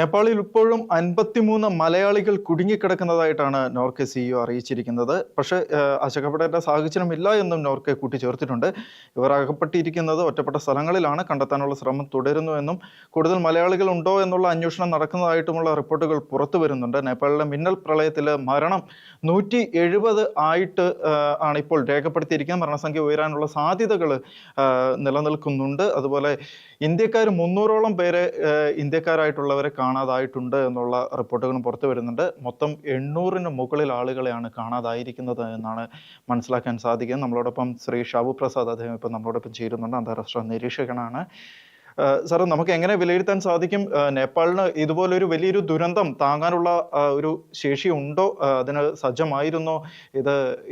നേപ്പാളിൽ ഇപ്പോഴും 53 മലയാളികൾ കുടുങ്ങിക്കിടക്കുന്നതായിട്ടാണ് നോർക്കെ സിഇഒ അറിയിച്ചിരിക്കുന്നത്. പക്ഷേ അശക്കപ്പെടേണ്ട സാഹചര്യമില്ല എന്നും നോർക്കെ കൂട്ടിച്ചേർത്തിട്ടുണ്ട്. ഇവർ അകപ്പെട്ടിരിക്കുന്നത് ഒറ്റപ്പെട്ട സ്ഥലങ്ങളിലാണ്. കണ്ടെത്താനുള്ള ശ്രമം തുടരുന്നുവെന്നും കൂടുതൽ മലയാളികൾ ഉണ്ടോ എന്നുള്ള അന്വേഷണം നടക്കുന്നതായിട്ടുമുള്ള റിപ്പോർട്ടുകൾ പുറത്തു വരുന്നുണ്ട്. നേപ്പാളിലെ മിന്നൽ പ്രളയത്തിൽ മരണം 170 ആയിട്ട് ആണ് ഇപ്പോൾ രേഖപ്പെടുത്തിയിരിക്കുന്നത്. മരണസംഖ്യ ഉയരാനുള്ള സാധ്യതകൾ നിലനിൽക്കുന്നുണ്ട്. അതുപോലെ ഇന്ത്യക്കാർ 300ഓളം പേരെ ഇന്ത്യക്കാരായിട്ടുള്ളവരെ കാണാതായിട്ടുണ്ട് എന്നുള്ള റിപ്പോർട്ടുകളും പുറത്തു വരുന്നുണ്ട്. മൊത്തം 800-ന് മുകളിൽ ആളുകളെയാണ് കാണാതായിരിക്കുന്നത് എന്നാണ് മനസ്സിലാക്കാൻ സാധിക്കുന്നത്. നമ്മളോടൊപ്പം ശ്രീ ഷാബു പ്രസാദ്, അദ്ദേഹം ഇപ്പം നമ്മളോടൊപ്പം ചേരുന്നുണ്ട്. അന്താരാഷ്ട്ര നിരീക്ഷകനാണ്. സാർ, നമുക്ക് എങ്ങനെ വിലയിരുത്താൻ സാധിക്കും, നേപ്പാളിന് ഇതുപോലൊരു വലിയൊരു ദുരന്തം താങ്ങാനുള്ള ഒരു ശേഷി ഉണ്ടോ? അതിന് സജ്ജമായിരുന്നോ?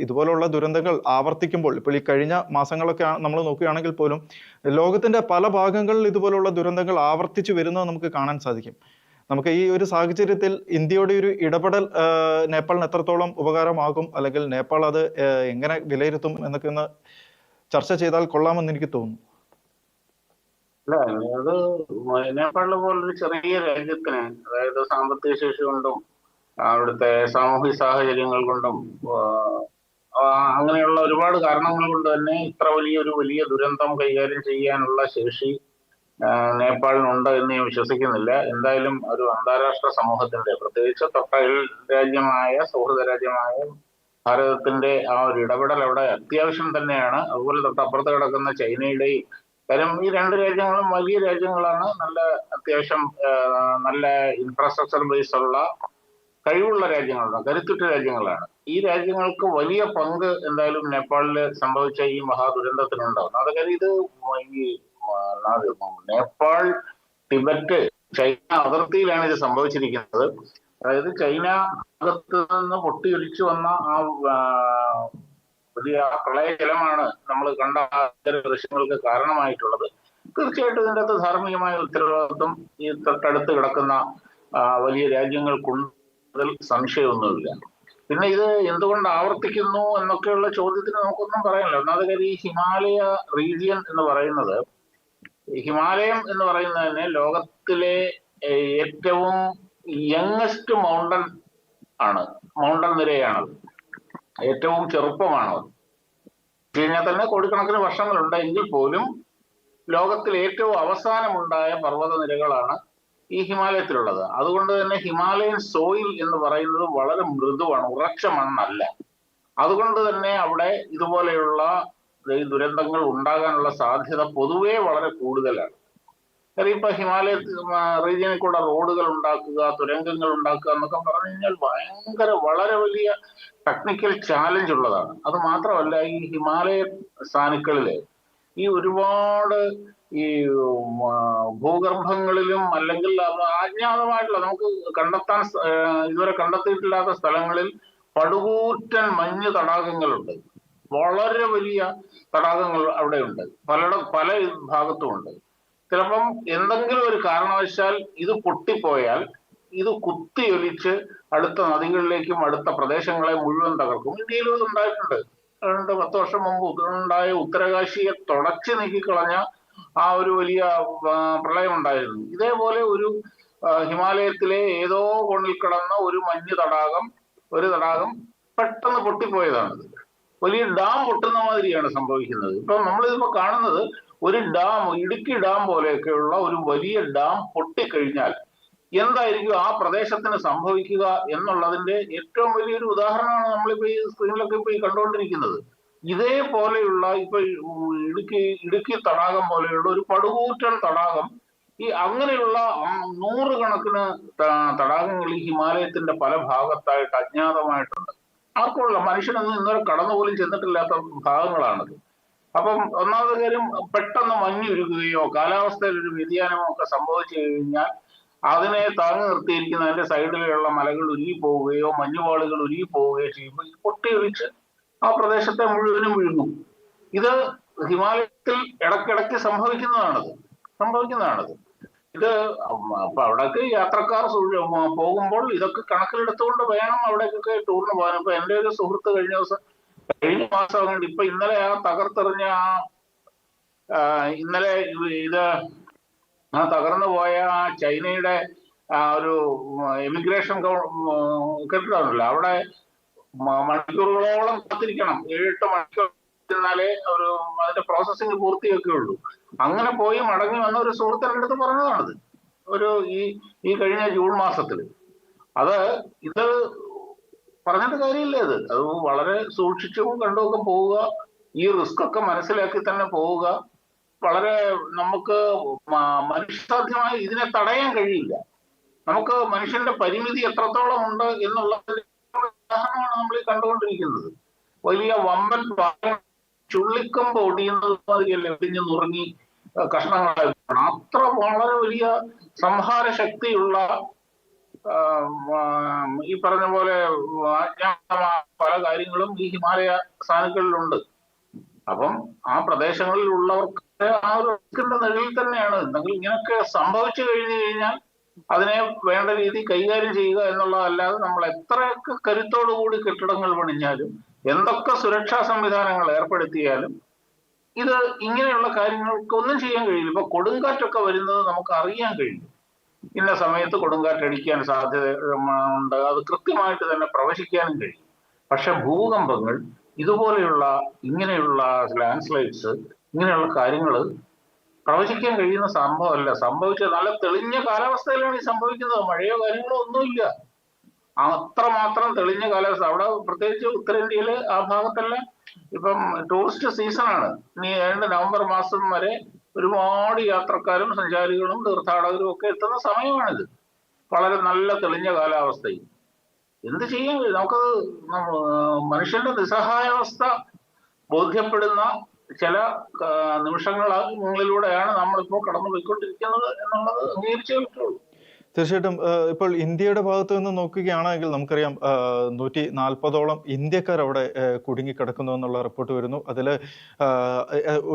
ഇതുപോലുള്ള ദുരന്തങ്ങൾ ആവർത്തിക്കുമ്പോൾ, ഇപ്പോൾ ഈ കഴിഞ്ഞ മാസങ്ങളൊക്കെ നമ്മൾ നോക്കുകയാണെങ്കിൽ പോലും ലോകത്തിന്റെ പല ഭാഗങ്ങളിൽ ഇതുപോലുള്ള ദുരന്തങ്ങൾ ആവർത്തിച്ചു വരുന്നത് നമുക്ക് കാണാൻ സാധിക്കും. നമുക്ക് ഈ ഒരു സാഹചര്യത്തിൽ ഇന്ത്യയുടെ ഒരു ഇടപെടൽ നേപ്പാളിന് എത്രത്തോളം ഉപകാരമാകും, അല്ലെങ്കിൽ നേപ്പാൾ അത് എങ്ങനെ വിലയിരുത്തും എന്നൊക്കെ ഒന്ന് ചർച്ച ചെയ്താൽ കൊള്ളാമെന്ന് എനിക്ക് തോന്നുന്നു. അല്ല, അത് നേപ്പാളിലെ പോലൊരു ചെറിയ രാജ്യത്തിന്, അതായത് സാമ്പത്തിക ശേഷി കൊണ്ടും അവിടുത്തെ സാമൂഹിക സാഹചര്യങ്ങൾ കൊണ്ടും അങ്ങനെയുള്ള ഒരുപാട് കാരണങ്ങൾ കൊണ്ട് തന്നെ ഇത്ര വലിയ ദുരന്തം കൈകാര്യം ചെയ്യാനുള്ള ശേഷി നേപ്പാളിനുണ്ട് എന്ന് ഞാൻ വിശ്വസിക്കുന്നില്ല. എന്തായാലും ഒരു അന്താരാഷ്ട്ര സമൂഹത്തിന്റെ, പ്രത്യേകിച്ച് തൊട്ടയൽ രാജ്യമായ, സൗഹൃദ രാജ്യമായ ഭാരതത്തിന്റെ ആ ഒരു ഇടപെടൽ അവിടെ അത്യാവശ്യം തന്നെയാണ്. അതുപോലെ തൊട്ടപ്പുറത്ത് കിടക്കുന്ന ചൈനയുടെയും, കാര്യം ഈ രണ്ട് രാജ്യങ്ങളും വലിയ രാജ്യങ്ങളാണ്, അത്യാവശ്യം നല്ല ഇൻഫ്രാസ്ട്രക്ചർ ബേസ് ഉള്ള കഴിവുള്ള രാജ്യങ്ങളാണ്, കരുത്തുറ്റ രാജ്യങ്ങളാണ്. ഈ രാജ്യങ്ങൾക്ക് വലിയ പങ്ക് എന്തായാലും നേപ്പാളിൽ സംഭവിച്ച ഈ മഹാദുരന്തത്തിനുണ്ടാവും. അതൊക്കെ ഇത് ഈ നേപ്പാൾ, ടിബറ്റ്, ചൈന അതിർത്തിയിലാണ് ഇത് സംഭവിച്ചിരിക്കുന്നത്. അതായത് ചൈന ഭാഗത്ത് നിന്ന് പൊട്ടിയൊലിച്ചു വന്ന ആ വലിയ പ്രളയജലമാണ് നമ്മൾ കണ്ട ദൃശ്യങ്ങൾക്ക് കാരണമായിട്ടുള്ളത്. തീർച്ചയായിട്ടും ഇതിൻ്റെ അകത്ത് ധാർമ്മികമായ ഉത്തരവാദിത്വം ഈ തൊട്ടടുത്ത് കിടക്കുന്ന വലിയ രാജ്യങ്ങൾക്കുള്ളതിൽ സംശയമൊന്നുമില്ല. പിന്നെ ഇത് എന്തുകൊണ്ട് ആവർത്തിക്കുന്നു എന്നൊക്കെയുള്ള ചോദ്യത്തിന് നമുക്കൊന്നും പറയാനില്ല. ഒന്നാമത്തെ കാര്യം, ഈ ഹിമാലയ റീജിയൻ എന്ന് പറയുന്നത്, ഹിമാലയം എന്ന് പറയുന്നതിന് ലോകത്തിലെ ഏറ്റവും യങ്ങസ്റ്റ് മൗണ്ടൻ ആണ്, മൗണ്ടൻ നിരയാണത്, ഏറ്റവും ചെറുപ്പമാണത്. കഴിഞ്ഞാൽ തന്നെ കോടിക്കണക്കിന് വർഷങ്ങളുണ്ട്, എങ്കിൽ പോലും ലോകത്തിൽ ഏറ്റവും അവസാനമുണ്ടായ പർവ്വത നിരകളാണ് ഈ ഹിമാലയത്തിലുള്ളത്. അതുകൊണ്ട് തന്നെ ഹിമാലയൻ സോയിൽ എന്ന് പറയുന്നത് വളരെ മൃദുവാണ്, ഉറച്ച മണ്ണല്ല. അതുകൊണ്ട് തന്നെ അവിടെ ഇതുപോലെയുള്ള ഈ ദുരന്തങ്ങൾ ഉണ്ടാകാനുള്ള സാധ്യത പൊതുവേ വളരെ കൂടുതലാണ്. കാര്യം ഇപ്പൊ ഹിമാലയ റീജിയനിൽ കൂടെ റോഡുകൾ ഉണ്ടാക്കുക, തുരങ്കങ്ങൾ ഉണ്ടാക്കുക എന്നൊക്കെ പറഞ്ഞു കഴിഞ്ഞാൽ വളരെ വലിയ ടെക്നിക്കൽ ചാലഞ്ച് ഉള്ളതാണ്. അത് മാത്രമല്ല, ഈ ഹിമാലയ സാനുക്കളില് ഈ ഒരുപാട് ഈ ഭൂഗർഭങ്ങളിലും അല്ലെങ്കിൽ അജ്ഞാതമായിട്ടുള്ള, നമുക്ക് ഇതുവരെ കണ്ടെത്തിയിട്ടില്ലാത്ത സ്ഥലങ്ങളിൽ പടുകൂറ്റൻ മഞ്ഞ് തടാകങ്ങളുണ്ട്. വളരെ വലിയ തടാകങ്ങൾ അവിടെയുണ്ട്, പല ഭാഗത്തുമുണ്ട്. ചിലപ്പം എന്തെങ്കിലും ഒരു കാരണവശാൽ ഇത് പൊട്ടിപ്പോയാൽ ഇത് കുത്തിയൊലിച്ച് അടുത്ത നദികളിലേക്കും അടുത്ത പ്രദേശങ്ങളെ മുഴുവൻ തകർക്കും. ഇന്ത്യയിലും ഇത് ഉണ്ടായിട്ടുണ്ട്. 10 വർഷം മുമ്പ് ഉണ്ടായ ഉത്തരകാശിയെ തുടച്ചു നീക്കിക്കളഞ്ഞ ആ ഒരു വലിയ പ്രളയം ഉണ്ടായിരുന്നു. ഇതേപോലെ ഒരു ഹിമാലയത്തിലെ ഏതോ കോണിൽ കിടന്ന ഒരു മഞ്ഞ് തടാകം, പെട്ടെന്ന് പൊട്ടിപ്പോയതാണിത്. വലിയ ഡാം പൊട്ടുന്ന മാതിരിയാണ് സംഭവിക്കുന്നത്. ഇപ്പൊ നമ്മളിതിപ്പോ കാണുന്നത് ഒരു ഡാം, ഇടുക്കി ഡാം പോലെയൊക്കെയുള്ള ഒരു വലിയ ഡാം പൊട്ടിക്കഴിഞ്ഞാൽ എന്തായിരിക്കും ആ പ്രദേശത്തിന് സംഭവിക്കുക എന്നുള്ളതിന്റെ ഏറ്റവും വലിയൊരു ഉദാഹരണമാണ് നമ്മളിപ്പോ ഈ സ്ക്രീനിലൊക്കെ ഇപ്പൊ ഈ കണ്ടുകൊണ്ടിരിക്കുന്നത്. ഇതേപോലെയുള്ള ഇപ്പൊ ഇടുക്കി തടാകം പോലെയുള്ള ഒരു പടുകൂറ്റൻ തടാകം, ഈ അങ്ങനെയുള്ള 100 കണക്കിന് തടാകങ്ങൾ ഈ ഹിമാലയത്തിന്റെ പല ഭാഗത്തായിട്ട് അജ്ഞാതമായിട്ടുണ്ട്. ആർക്കുള്ള മനുഷ്യനൊന്നും ഇന്നലെ കടന്നു പോലും ചെന്നിട്ടില്ലാത്ത ഭാഗങ്ങളാണത്. അപ്പം ഒന്നാമത്തെ കാര്യം, പെട്ടെന്ന് മഞ്ഞുരുകുകയോ കാലാവസ്ഥയിൽ ഒരു വ്യതിയാനമോ ഒക്കെ സംഭവിച്ചു കഴിഞ്ഞാൽ അതിനെ താങ്ങി നിർത്തിയിരിക്കുന്ന അതിന്റെ സൈഡിലുള്ള മലകൾ ഉരുകിപ്പോവുകയോ മഞ്ഞുപാളുകൾ ഉരുകിപ്പോവുകയോ ചെയ്യുമ്പോൾ ഇത് പൊട്ടിയൊലിച്ച് ആ പ്രദേശത്തെ മുഴുവനും വിഴുങ്ങും. ഇത് ഹിമാലയത്തിൽ ഇടയ്ക്കിടയ്ക്ക് സംഭവിക്കുന്നതാണത്. ഇത് അപ്പൊ അവിടേക്ക് യാത്രക്കാർ പോകുമ്പോൾ ഇതൊക്കെ കണക്കിലെടുത്തുകൊണ്ട് വേണം അവിടേക്കൊക്കെ ടൂറിന് പോകാൻ. ഇപ്പൊ എൻ്റെ ഒരു സുഹൃത്ത് കഴിഞ്ഞ മാസം കണ്ട്, ഇപ്പൊ ഇന്നലെ ആ തകർത്തെറിഞ്ഞ ഇന്നലെ തകർന്നു പോയ ആ ചൈനയുടെ ഒരു എമിഗ്രേഷൻ കെട്ടിടമുണ്ടല്ലോ, അവിടെ മണിക്കൂറുകളോളം കാത്തിരിക്കണം. 7-8 മണിക്കൂർ ഇരുന്നാലേ ഒരു അതിന്റെ പ്രോസസ്സിംഗ് പൂർത്തിയാക്കുകയുള്ളൂ. അങ്ങനെ പോയി മടങ്ങി വന്ന ഒരു സുഹൃത്തിൻ്റെ അടുത്ത് പറഞ്ഞതാണത് ഈ കഴിഞ്ഞ ജൂൺ മാസത്തിൽ. ഇത് പറഞ്ഞിട്ട് കാര്യമില്ല. അത് വളരെ സൂക്ഷിച്ചും കണ്ടുമൊക്കെ പോവുക, ഈ റിസ്ക് ഒക്കെ മനസ്സിലാക്കി തന്നെ പോവുക. വളരെ നമുക്ക് മനുഷ്യസാധ്യമായി ഇതിനെ തടയാൻ കഴിയില്ല. നമുക്ക് മനുഷ്യന്റെ പരിമിതി എത്രത്തോളം ഉണ്ട് എന്നുള്ളതിന്റെ ഉദാഹരണമാണ് നമ്മൾ ഈ കണ്ടുകൊണ്ടിരിക്കുന്നത്. വലിയ വമ്പൻ ചുള്ളിക്കമ്പ് ഒടിയുന്നത് മാതിരിയല്ലേ ഒടിഞ്ഞു നുറങ്ങി കഷ്ണങ്ങളായി. അത്ര വളരെ വലിയ സംഹാര ശക്തിയുള്ള ഈ പറഞ്ഞ പോലെ പല കാര്യങ്ങളും ഈ ഹിമാലയ സാനുക്കളിലുണ്ട്. അപ്പം ആ പ്രദേശങ്ങളിൽ ഉള്ളവർക്ക് ആ ഒരു റിസ്കിന്റെ നിഴലിൽ തന്നെയാണ്. എന്തെങ്കിലും ഇങ്ങനെയൊക്കെ സംഭവിച്ചു കഴിഞ്ഞു കഴിഞ്ഞാൽ അതിനെ വേണ്ട രീതി കൈകാര്യം ചെയ്യുക എന്നുള്ളതല്ലാതെ നമ്മൾ എത്രയൊക്കെ കരുത്തോടുകൂടി കെട്ടിടങ്ങൾ പണിഞ്ഞാലും എന്തൊക്കെ സുരക്ഷാ സംവിധാനങ്ങൾ ഏർപ്പെടുത്തിയാലും ഇത് ഇങ്ങനെയുള്ള കാര്യങ്ങൾക്ക് ഒന്നും ചെയ്യാൻ കഴിയില്ല. ഇപ്പൊ കൊടുങ്കാറ്റൊക്കെ വരുന്നത് നമുക്ക് അറിയാൻ കഴിയും. ഇന്ന സമയത്ത് കൊടുങ്കാറ്റടിക്കാൻ സാധ്യത ഉണ്ട്, അത് കൃത്യമായിട്ട് തന്നെ പ്രവചിക്കാനും കഴിയും. പക്ഷെ ഭൂകമ്പങ്ങൾ, ഇതുപോലെയുള്ള ഇങ്ങനെയുള്ള ലാൻഡ് സ്ലൈഡ്സ്, ഇങ്ങനെയുള്ള കാര്യങ്ങൾ പ്രവചിക്കാൻ കഴിയുന്ന സംഭവമല്ല. സംഭവിച്ച നല്ല തെളിഞ്ഞ കാലാവസ്ഥയിലാണ് ഈ സംഭവിക്കുന്നത്. മഴയോ കാര്യങ്ങളോ ഒന്നുമില്ല. അത്രമാത്രം തെളിഞ്ഞ കാലാവസ്ഥ. അവിടെ പ്രത്യേകിച്ച് ഉത്തരേന്ത്യയില് ആ ഭാഗത്തെല്ലാം ഇപ്പം ടൂറിസ്റ്റ് സീസണാണ്. ഇനി ഏതാണ്ട് നവംബർ മാസം വരെ ഒരുപാട് യാത്രക്കാരും സഞ്ചാരികളും തീർത്ഥാടകരും ഒക്കെ എത്തുന്ന സമയമാണിത്. വളരെ നല്ല തെളിഞ്ഞ കാലാവസ്ഥയിൽ എന്ത് ചെയ്യാൻ കഴിയും? നമുക്കത് മനുഷ്യന്റെ നിസ്സഹായാവസ്ഥ ബോധ്യപ്പെടുന്ന ചില നിമിഷങ്ങളിലൂടെയാണ് നമ്മളിപ്പോൾ കടന്നു പോയിക്കൊണ്ടിരിക്കുന്നത് എന്നുള്ളത് അംഗീകരിച്ചേ പറ്റുള്ളൂ. തീർച്ചയായിട്ടും. ഇപ്പോൾ ഇന്ത്യയുടെ ഭാഗത്ത് നിന്ന് നോക്കുകയാണെങ്കിൽ നമുക്കറിയാം 140ഓളം ഇന്ത്യക്കാർ അവിടെ കുടുങ്ങിക്കിടക്കുന്നു എന്നുള്ള റിപ്പോർട്ട് വരുന്നു. അതിൽ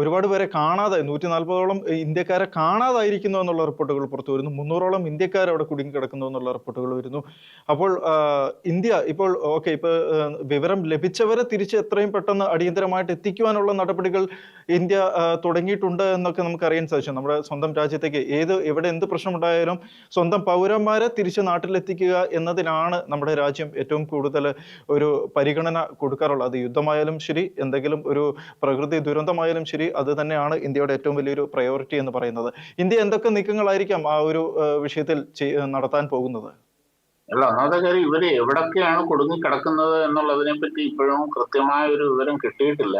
ഒരുപാട് പേരെ കാണാതായി, 140ഓളം ഇന്ത്യക്കാരെ കാണാതായിരിക്കുന്നു എന്നുള്ള റിപ്പോർട്ടുകൾ പുറത്തു വരുന്നു. 300ഓളം ഇന്ത്യക്കാർ അവിടെ കുടുങ്ങിക്കിടക്കുന്നു എന്നുള്ള റിപ്പോർട്ടുകൾ വരുന്നു. അപ്പോൾ ഇന്ത്യ ഇപ്പോൾ ഇപ്പോൾ വിവരം ലഭിച്ചവരെ തിരിച്ച് എത്രയും പെട്ടെന്ന് അടിയന്തരമായിട്ട് എത്തിക്കുവാനുള്ള നടപടികൾ ഇന്ത്യ തുടങ്ങിയിട്ടുണ്ട് എന്നൊക്കെ നമുക്ക് അറിയാൻ സാധിച്ചു. നമ്മുടെ സ്വന്തം രാജ്യത്തേക്ക് എവിടെ എന്ത് പ്രശ്നമുണ്ടായാലും സ്വന്തം പൗരന്മാരെ തിരിച്ച് നാട്ടിലെത്തിക്കുക എന്നതിനാണ് നമ്മുടെ രാജ്യം ഏറ്റവും കൂടുതൽ ഒരു പരിഗണന കൊടുക്കാറുള്ളത്. അത് യുദ്ധമായാലും ശരി, എന്തെങ്കിലും ഒരു പ്രകൃതി ദുരന്തമായാലും ശരി, അത് തന്നെയാണ് ഇന്ത്യയുടെ ഏറ്റവും വലിയൊരു പ്രയോറിറ്റി എന്ന് പറയുന്നത്. ഇന്ത്യ എന്തൊക്കെ നീക്കങ്ങളായിരിക്കാം ആ ഒരു വിഷയത്തിൽ നടത്താൻ പോകുന്നത്? അല്ല, ഒന്നാമത്തെ കാര്യം, ഇവര് എവിടൊക്കെയാണ് കുടുങ്ങിക്കിടക്കുന്നത് എന്നുള്ളതിനെ പറ്റി ഇപ്പോഴും കൃത്യമായ ഒരു വിവരം കിട്ടിയിട്ടില്ല.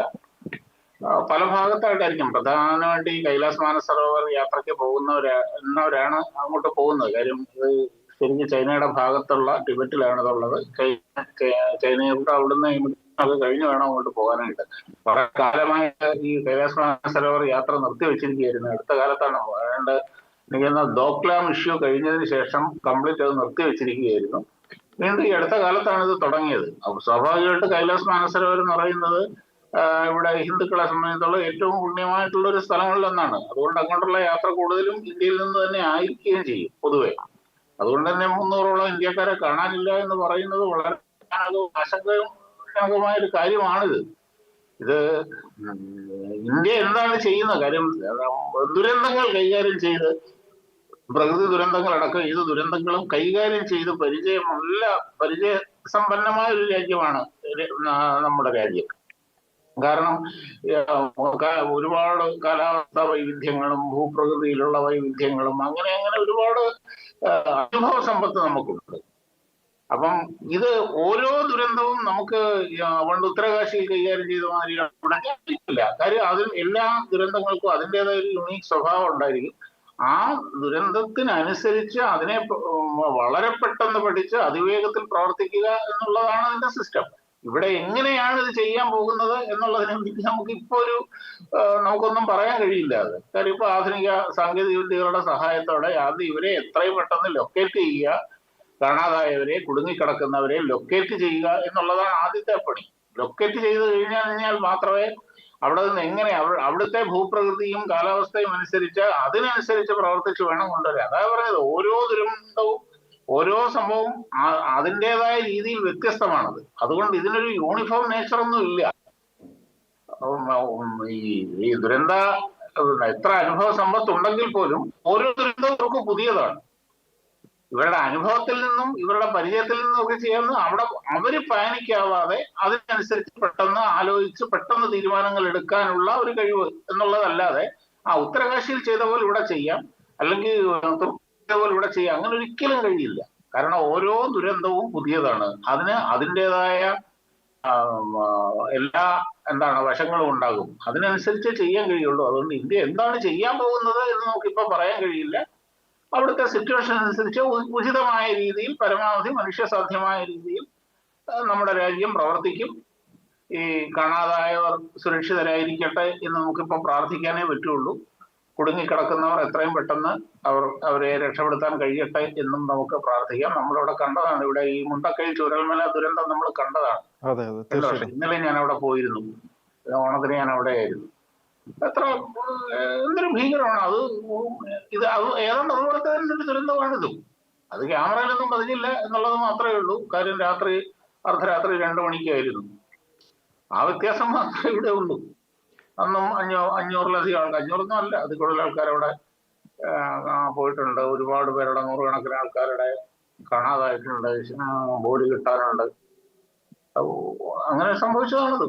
പല ഭാഗത്തായിട്ടായിരിക്കും. പ്രധാനമായിട്ട് ഈ കൈലാസ് മാനസരോവർ യാത്രയ്ക്ക് പോകുന്നവരാണ് അങ്ങോട്ട് പോകുന്നത്. കാര്യം ഇത് ശരിക്കും ചൈനയുടെ ഭാഗത്തുള്ള ടിബറ്റിലാണ് ഇതുള്ളത്. ചൈനയുടെ അവിടുന്ന് അത് കഴിഞ്ഞ് വേണം അങ്ങോട്ട് പോകാനായിട്ട്. കുറെ കാലമായിട്ട് ഈ കൈലാസ് മാനസരോവർ യാത്ര നിർത്തിവെച്ചിരിക്കുകയായിരുന്നു. അടുത്ത കാലത്താണ് ഏതാണ്ട് എനിക്കൊന്ന് ഡോക്ലാം ഇഷ്യൂ കഴിഞ്ഞതിന് ശേഷം കംപ്ലീറ്റ് അത് നിർത്തിവെച്ചിരിക്കുകയായിരുന്നു. വീണ്ടും ഈ അടുത്ത കാലത്താണ് ഇത് തുടങ്ങിയത്. അപ്പൊ സ്വാഭാവികമായിട്ട് കൈലാസ് മാനസരോവർ എന്ന് പറയുന്നത് ഇവിടെ ഹിന്ദുക്കളെ സംബന്ധിച്ചുള്ള ഏറ്റവും പുണ്യമായിട്ടുള്ള ഒരു സ്ഥലങ്ങളിലൊന്നാണ്. അതുകൊണ്ട് അങ്ങോട്ടുള്ള യാത്ര കൂടുതലും ഇന്ത്യയിൽ നിന്ന് തന്നെ ആയിരിക്കുകയും ചെയ്യും പൊതുവെ. അതുകൊണ്ട് തന്നെ 300ഓളം ഇന്ത്യക്കാരെ കാണാനില്ല എന്ന് പറയുന്നത് വളരെ ആശങ്കജനകമായ ഒരു കാര്യമാണിത്. ഇത് ഇന്ത്യ എന്താണ് ചെയ്യുന്നത്? കാര്യം ദുരന്തങ്ങൾ കൈകാര്യം ചെയ്ത്, പ്രകൃതി ദുരന്തങ്ങളടക്കം ഏത് ദുരന്തങ്ങളും കൈകാര്യം ചെയ്ത് പരിചയസമ്പന്നമായ ഒരു രാജ്യമാണ് നമ്മുടെ രാജ്യം. കാരണം ഒരുപാട് കാലാവസ്ഥാ വൈവിധ്യങ്ങളും ഭൂപ്രകൃതിയിലുള്ള വൈവിധ്യങ്ങളും അങ്ങനെ ഒരുപാട് അനുഭവ സമ്പത്ത് നമുക്കുണ്ട്. അപ്പം ഇത് ഓരോ ദുരന്തവും നമുക്ക് പണ്ട് ഉത്തരകാശിയിൽ കൈകാര്യം ചെയ്ത മാതിരിയില്ല. കാര്യം അതിൽ എല്ലാ ദുരന്തങ്ങൾക്കും അതിൻ്റെതായ ഒരു യുണീക് സ്വഭാവം ഉണ്ടായിരിക്കും. ആ ദുരന്തത്തിനനുസരിച്ച് അതിനെ വളരെ പെട്ടെന്ന് പഠിച്ച് അതിവേഗത്തിൽ പ്രവർത്തിക്കുക എന്നുള്ളതാണ് അതിന്റെ സിസ്റ്റം. ഇവിടെ എങ്ങനെയാണ് ഇത് ചെയ്യാൻ പോകുന്നത് എന്നുള്ളതിനെ പറ്റി നമുക്ക് ഇപ്പൊ നമുക്കൊന്നും പറയാൻ കഴിയില്ല. അത് കാര്യം ഇപ്പൊ ആധുനിക സാങ്കേതിക വിദ്യകളുടെ സഹായത്തോടെ ആദ്യം ഇവരെ എത്രയും പെട്ടെന്ന് ലൊക്കേറ്റ് ചെയ്യുക, കാണാതായവരെ, കുടുങ്ങിക്കിടക്കുന്നവരെ ലൊക്കേറ്റ് ചെയ്യുക എന്നുള്ളതാണ് ആദ്യത്തെ പണി. ലൊക്കേറ്റ് ചെയ്ത് കഴിഞ്ഞാൽ മാത്രമേ അവിടെ നിന്ന് എങ്ങനെ അവിടുത്തെ ഭൂപ്രകൃതിയും കാലാവസ്ഥയും അതിനനുസരിച്ച് പ്രവർത്തിച്ച് വേണം കൊണ്ടുവരാൻ. അതായത് പറഞ്ഞത് ഓരോ ദുരന്തവും ഓരോ സംഭവവും അതിൻ്റെതായ രീതിയിൽ വ്യത്യസ്തമാണത്. അതുകൊണ്ട് ഇതിനൊരു യൂണിഫോം നേച്ചർ ഒന്നും ഇല്ല. ഈ ദുരന്ത എത്ര അനുഭവ സമ്പത്ത് ഉണ്ടെങ്കിൽ പോലും ഓരോ ദുരന്തവും നമുക്ക് പുതിയതാണ്. ഇവരുടെ അനുഭവത്തിൽ നിന്നും ഇവരുടെ പരിചയത്തിൽ നിന്നും ഒക്കെ ചെയ്യുന്ന അവിടെ അവര് പാനിക്കാവാതെ അതിനനുസരിച്ച് പെട്ടെന്ന് ആലോചിച്ച് പെട്ടെന്ന് തീരുമാനങ്ങൾ എടുക്കാനുള്ള ഒരു കഴിവ് എന്നുള്ളതല്ലാതെ ഉത്തരകാശിയിൽ ചെയ്ത പോലെ ഇവിടെ ചെയ്യാം, അല്ലെങ്കിൽ ചെയ്ത പോലെ ഇവിടെ ചെയ്യാം, അങ്ങനെ ഒരിക്കലും കഴിയില്ല. കാരണം ഓരോ ദുരന്തവും പുതിയതാണ്, അതിന് അതിൻ്റെതായ എല്ലാ വശങ്ങളും ഉണ്ടാകും, അതിനനുസരിച്ച് ചെയ്യാൻ കഴിയുള്ളൂ. അതുകൊണ്ട് ഇന്ത്യ എന്താണ് ചെയ്യാൻ പോകുന്നത് എന്ന് നമുക്കിപ്പോ പറയാൻ കഴിയില്ല. അവിടുത്തെ സിറ്റുവേഷൻ അനുസരിച്ച് ഉചിതമായ രീതിയിൽ പരമാവധി മനുഷ്യസാധ്യമായ രീതിയിൽ നമ്മുടെ രാജ്യം പ്രവർത്തിക്കും. ഈ കാണാതായവർ സുരക്ഷിതരായിരിക്കട്ടെ എന്ന് നമുക്കിപ്പോൾ പ്രാർത്ഥിക്കാനേ പറ്റുള്ളൂ. കുടുങ്ങിക്കിടക്കുന്നവർ എത്രയും പെട്ടെന്ന് അവരെ രക്ഷപ്പെടുത്താൻ കഴിയട്ടെ എന്നും നമുക്ക് പ്രാർത്ഥിക്കാം. നമ്മളിവിടെ കണ്ടതാണ്, ഇവിടെ ഈ മുണ്ടക്കൈ ചുരൽമല ദുരന്തം നമ്മൾ കണ്ടതാണ്. ഇന്നലെ ഞാൻ അവിടെ പോയിരുന്നു, ഓണത്തിന് ഞാൻ അവിടെ ആയിരുന്നു. എന്തൊരു ഭീകരമാണ് അത്. അത് ഏതാണ്ട് അതുപോലത്തെ തന്നെ ഒരു ദുരന്തമാണിതും. അത് ക്യാമറയിലൊന്നും പതിഞ്ഞില്ല എന്നുള്ളത് മാത്രമേ ഉള്ളൂ. കാര്യം അർദ്ധരാത്രി 2 മണിക്കായിരുന്നു. ആ വ്യത്യാസം മാത്രമേ ഇവിടെ ഉള്ളൂ. അന്നും 500-ലധികം ആൾക്കാർ, 500ഒന്നും അല്ല, അതിൽ കൂടുതൽ ആൾക്കാർ അവിടെ പോയിട്ടുണ്ട്. ഒരുപാട് പേരുടെ, നൂറുകണക്കിന് ആൾക്കാരുടെ കാണാതായിട്ടുണ്ട്, ബോഡി കിട്ടാനുണ്ട്. അങ്ങനെ സംഭവിച്ചതാണത്.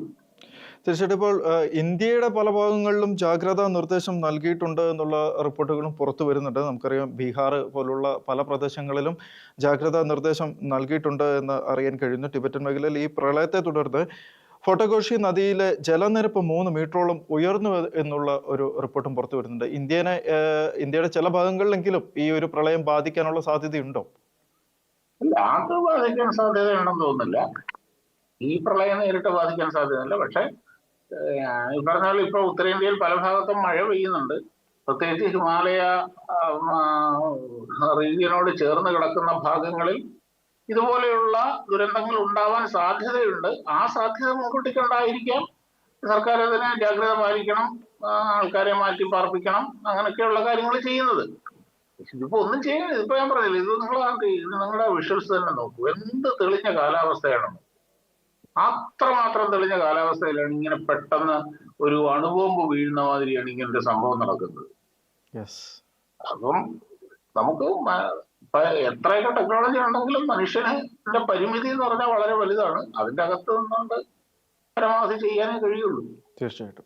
തീർച്ചയായിട്ടും. ഇപ്പോൾ ഇന്ത്യയുടെ പല ഭാഗങ്ങളിലും ജാഗ്രതാ നിർദ്ദേശം നൽകിയിട്ടുണ്ട് എന്നുള്ള റിപ്പോർട്ടുകളും പുറത്തു വരുന്നുണ്ട്. നമുക്കറിയാം ബീഹാർ പോലുള്ള പല പ്രദേശങ്ങളിലും ജാഗ്രതാ നിർദ്ദേശം നൽകിയിട്ടുണ്ട് എന്ന് അറിയാൻ കഴിയുന്നു. ടിബറ്റൻ മേഖലയിൽ ഈ പ്രളയത്തെ തുടർന്ന് ഫോട്ടോകോഷി നദിയിലെ ജലനിരപ്പ് 3 മീറ്ററോളം ഉയർന്നു എന്നുള്ള ഒരു റിപ്പോർട്ടും പുറത്തു വരുന്നുണ്ട്. ഇന്ത്യയുടെ ചില ഭാഗങ്ങളിലെങ്കിലും ഈ ഒരു പ്രളയം ബാധിക്കാനുള്ള സാധ്യതയുണ്ടോ? അല്ല, അത് ബാധിക്കാൻ സാധ്യതയുണ്ടെന്ന് തോന്നുന്നില്ല. ഈ പ്രളയം നേരിട്ട് ബാധിക്കാൻ സാധ്യതയില്ല. പക്ഷെ ഈ പറഞ്ഞാൽ ഇപ്പൊ ഉത്തരേന്ത്യയിൽ പല ഭാഗത്തും മഴ പെയ്യുന്നുണ്ട്. പ്രത്യേകിച്ച് ഹിമാലയ റീജിയനോട് ചേർന്ന് കിടക്കുന്ന ഭാഗങ്ങളിൽ ഇതുപോലെയുള്ള ദുരന്തങ്ങൾ ഉണ്ടാവാൻ സാധ്യതയുണ്ട്. ആ സാധ്യത മുൻകൂട്ടി കണ്ടായിരിക്കാം സർക്കാർ അതിന് ജാഗ്രത പാലിക്കണം, ആൾക്കാരെ മാറ്റി പാർപ്പിക്കണം, അങ്ങനെയൊക്കെയുള്ള കാര്യങ്ങൾ ചെയ്യുന്നത്. ഇതിപ്പോ ഒന്നും ചെയ്യാൻ, ഇതിപ്പോ ഞാൻ പറഞ്ഞില്ല, ഇത് നിങ്ങളുടെ വിഷ്വൽസ് തന്നെ നോക്കൂ, എന്ത് തെളിഞ്ഞ കാലാവസ്ഥയാണെന്ന്. അത്രമാത്രം തെളിഞ്ഞ കാലാവസ്ഥയിലാണ് ഇങ്ങനെ പെട്ടെന്ന് ഒരു അണുബോംബ് വീഴുന്ന മാതിരിയാണ് ഇങ്ങനത്തെ സംഭവം നടക്കുന്നത്. അപ്പം നമുക്ക് എത്രയൊക്കെ ടെക്നോളജി ഉണ്ടെങ്കിലും മനുഷ്യന്റെ പരിമിതി എന്ന് പറഞ്ഞാൽ വളരെ വലുതാണ്. അതിന്റെ അകത്ത് നിന്നുകൊണ്ട് പരമാവധി ചെയ്യാനേ കഴിയുള്ളൂ. തീർച്ചയായിട്ടും.